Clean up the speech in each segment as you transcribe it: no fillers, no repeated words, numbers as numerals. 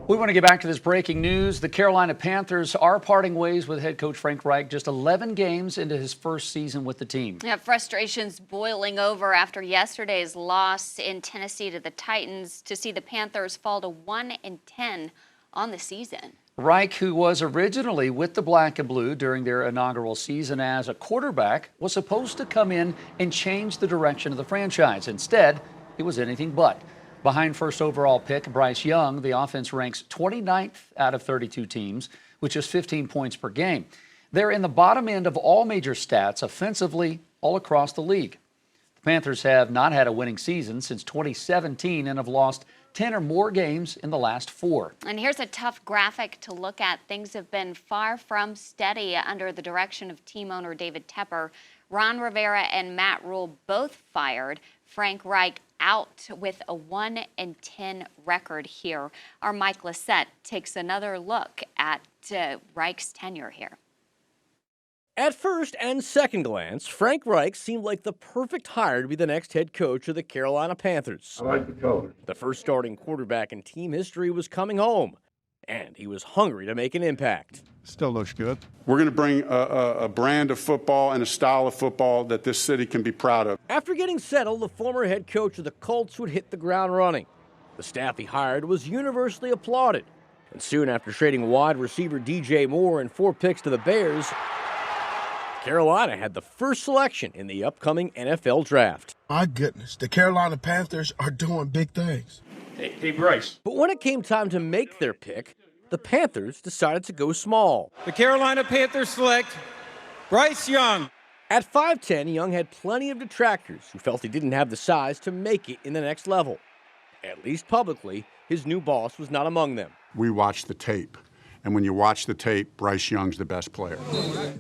We want to get back to this breaking news. The Carolina Panthers are parting ways with head coach Frank Reich just 11 games into his first season with the team. Yeah, frustrations boiling over after yesterday's loss in Tennessee to the Titans to see the Panthers fall to 1-10 on the season. Reich, who was originally with the Black and Blue during their inaugural season as a quarterback, was supposed to come in and change the direction of the franchise. Instead, it was anything but. Behind first overall pick Bryce Young, the offense ranks 29th out of 32 teams, which is 15 points per game. They're in the bottom end of all major stats offensively all across the league. The Panthers have not had a winning season since 2017 and have lost 10 or more games in the last 4. And here's a tough graphic to look at. Things have been far from steady under the direction of team owner David Tepper. Ron Rivera and Matt Rule both fired. Frank Reich out with a 1-10 record here. Our Mike Lissette takes another look at Reich's tenure here. At first and second glance, Frank Reich seemed like the perfect hire to be the next head coach of the Carolina Panthers. I like the color. The first starting quarterback in team history was coming home, and he was hungry to make an impact. Still looks good. We're going to bring a brand of football and a style of football that this city can be proud of. After getting settled, the former head coach of the Colts would hit the ground running. The staff he hired was universally applauded, and soon after trading wide receiver DJ Moore and 4 picks to the Bears, Carolina had the first selection in the upcoming NFL draft. My goodness, the Carolina Panthers are doing big things. Hey, Bryce. But when it came time to make their pick, the Panthers decided to go small. The Carolina Panthers select Bryce Young. At 5'10", Young had plenty of detractors who felt he didn't have the size to make it in the next level. At least publicly, his new boss was not among them. We watched the tape, and when you watch the tape, Bryce Young's the best player.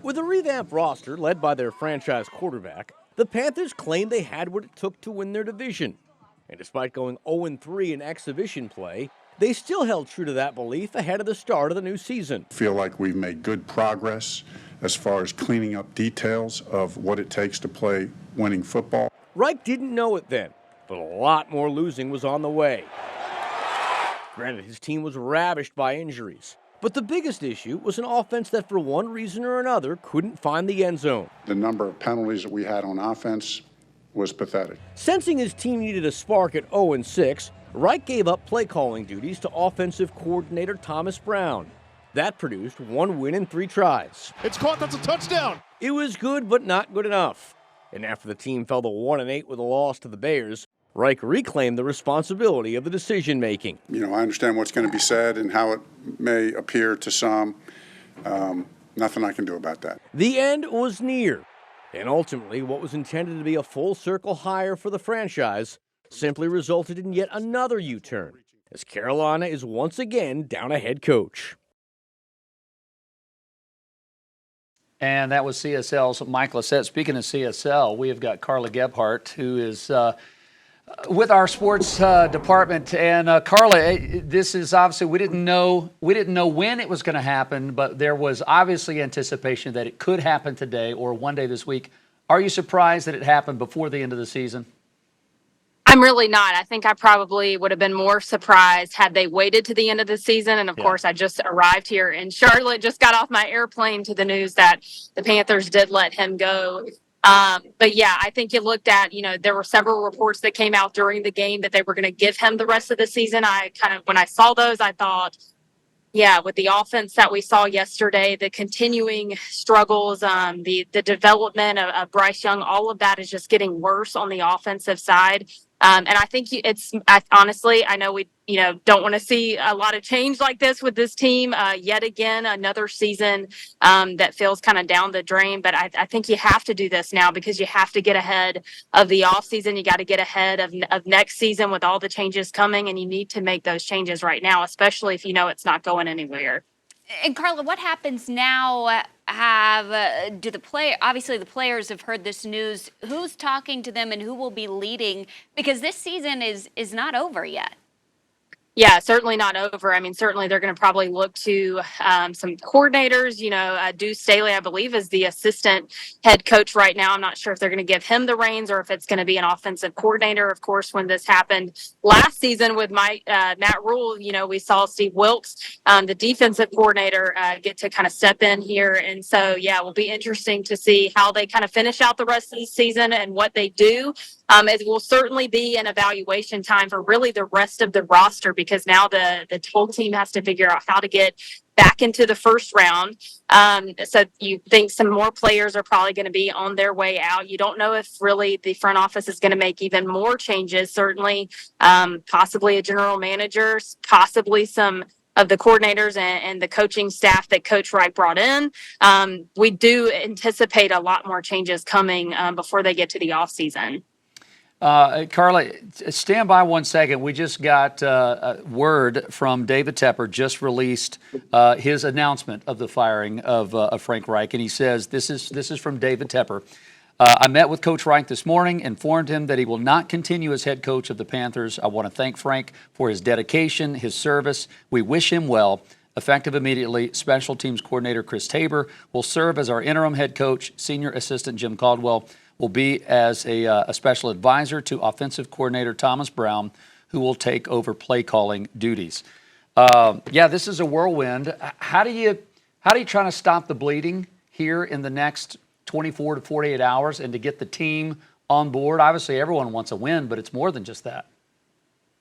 With a revamped roster led by their franchise quarterback, the Panthers claimed they had what it took to win their division. And despite going 0-3 in exhibition play, they still held true to that belief ahead of the start of the new season. I feel like we've made good progress as far as cleaning up details of what it takes to play winning football. Reich didn't know it then, but a lot more losing was on the way. Granted, his team was ravished by injuries, but the biggest issue was an offense that for one reason or another couldn't find the end zone. The number of penalties that we had on offense was pathetic. Sensing his team needed a spark at 0-6, Reich gave up play-calling duties to offensive coordinator Thomas Brown. That produced 1 win in 3 tries. It's caught. That's a touchdown. It was good, but not good enough. And after the team fell to 1-8 with a loss to the Bears, Reich reclaimed the responsibility of the decision-making. You know, I understand what's going to be said and how it may appear to some. Nothing I can do about that. The end was near, and ultimately what was intended to be a full-circle hire for the franchise simply resulted in yet another U-turn, as Carolina is once again down a head coach. And that was CSL's Mike Lissette. Speaking of CSL, we have got Carla Gebhardt, who is with our sports department. And Carla, this is obviously we didn't know when it was going to happen, but there was obviously anticipation that it could happen today or one day this week. Are you surprised that it happened before the end of the season? I'm really not. I think I probably would have been more surprised had they waited to the end of the season. And of course, I just arrived here in Charlotte, just got off my airplane to the news that the Panthers did let him go. But yeah, I think you looked at, there were several reports that came out during the game that they were going to give him the rest of the season. When I saw those, I thought, yeah, with the offense that we saw yesterday, the continuing struggles, the development of Bryce Young, all of that is just getting worse on the offensive side. And I think honestly, I know we, don't want to see a lot of change like this with this team. Yet again, another season that feels kind of down the drain. But I think you have to do this now because you have to get ahead of the offseason. You got to get ahead of next season with all the changes coming. And you need to make those changes right now, especially if you know it's not going anywhere. And Carla, what happens now? Obviously the players have heard this news. Who's talking to them and who will be leading? Because this season is not over yet. Yeah, certainly not over. I mean, certainly they're going to probably look to some coordinators. Deuce Staley, I believe, is the assistant head coach right now. I'm not sure if they're going to give him the reins or if it's going to be an offensive coordinator. Of course, when this happened last season with Matt Rule, we saw Steve Wilkes, the defensive coordinator, get to kind of step in here. And so, yeah, it will be interesting to see how they kind of finish out the rest of the season and what they do. It will certainly be an evaluation time for really the rest of the roster because now the whole team has to figure out how to get back into the first round. So you think some more players are probably going to be on their way out. You don't know if really the front office is going to make even more changes. Certainly, possibly a general manager, possibly some of the coordinators and the coaching staff that Coach Reich brought in. We do anticipate a lot more changes coming before they get to the offseason. Carla, stand by 1 second. We just got word from David Tepper, just released his announcement of the firing of Frank Reich, and he says, this is from David Tepper. I met with Coach Reich this morning, informed him that he will not continue as head coach of the Panthers. I want to thank Frank for his dedication, his service. We wish him well. Effective immediately, special teams coordinator Chris Tabor will serve as our interim head coach. Senior assistant Jim Caldwell will be as a special advisor to offensive coordinator Thomas Brown, who will take over play calling duties. This is a whirlwind. How do you try to stop the bleeding here in the next 24 to 48 hours and to get the team on board? Obviously, everyone wants a win, but it's more than just that.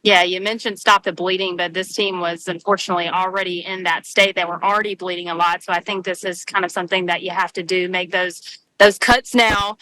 Yeah, you mentioned stop the bleeding, but this team was unfortunately already in that state. They were already bleeding a lot. So I think this is kind of something that you have to do, make those cuts now.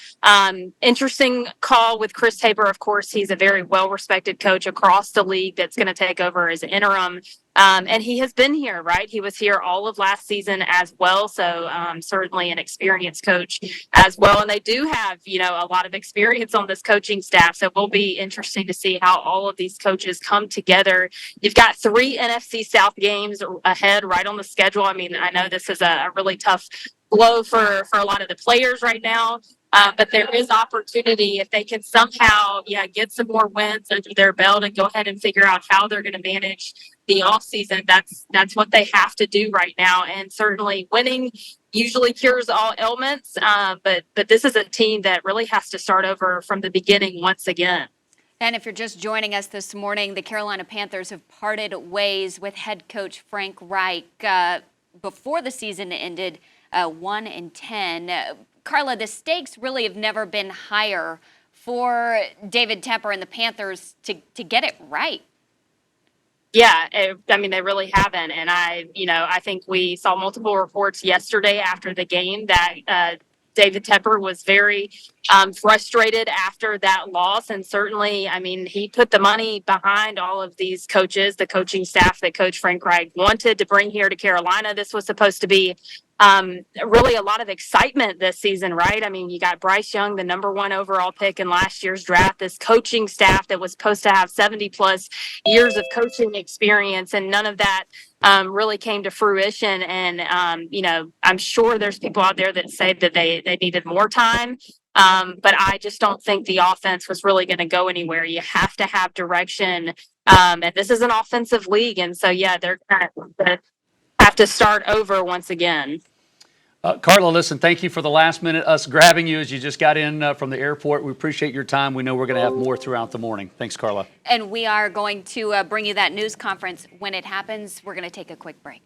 Interesting call with Chris Tabor. Of course, he's a very well-respected coach across the league that's going to take over as interim. And he has been here, right? He was here all of last season as well. So certainly an experienced coach as well. And they do have, a lot of experience on this coaching staff. So it will be interesting to see how all of these coaches come together. You've got 3 NFC South games ahead right on the schedule. I mean, I know this is a really tough blow for a lot of the players right now. But there is opportunity if they can somehow, get some more wins under their belt and go ahead and figure out how they're going to manage the offseason. That's what they have to do right now. And certainly winning usually cures all ailments. But this is a team that really has to start over from the beginning once again. And if you're just joining us this morning, the Carolina Panthers have parted ways with head coach Frank Reich before the season ended 1-10. Carla, the stakes really have never been higher for David Tepper and the Panthers to get it right. Yeah, they really haven't. And I think we saw multiple reports yesterday after the game that David Tepper was very frustrated after that loss. And certainly, he put the money behind all of these coaches, the coaching staff that Coach Frank Reich wanted to bring here to Carolina. This was supposed to be really a lot of excitement this season, right? You got Bryce Young, the #1 overall pick in last year's draft, this coaching staff that was supposed to have 70 plus years of coaching experience, and none of that really came to fruition. And, I'm sure there's people out there that say that they needed more time. But I just don't think the offense was really going to go anywhere. You have to have direction. And this is an offensive league. And so, they're going to have to start over once again. Carla, listen, thank you for the last minute, us grabbing you as you just got in from the airport. We appreciate your time. We know we're going to have more throughout the morning. Thanks, Carla. And we are going to bring you that news conference when it happens. We're going to take a quick break.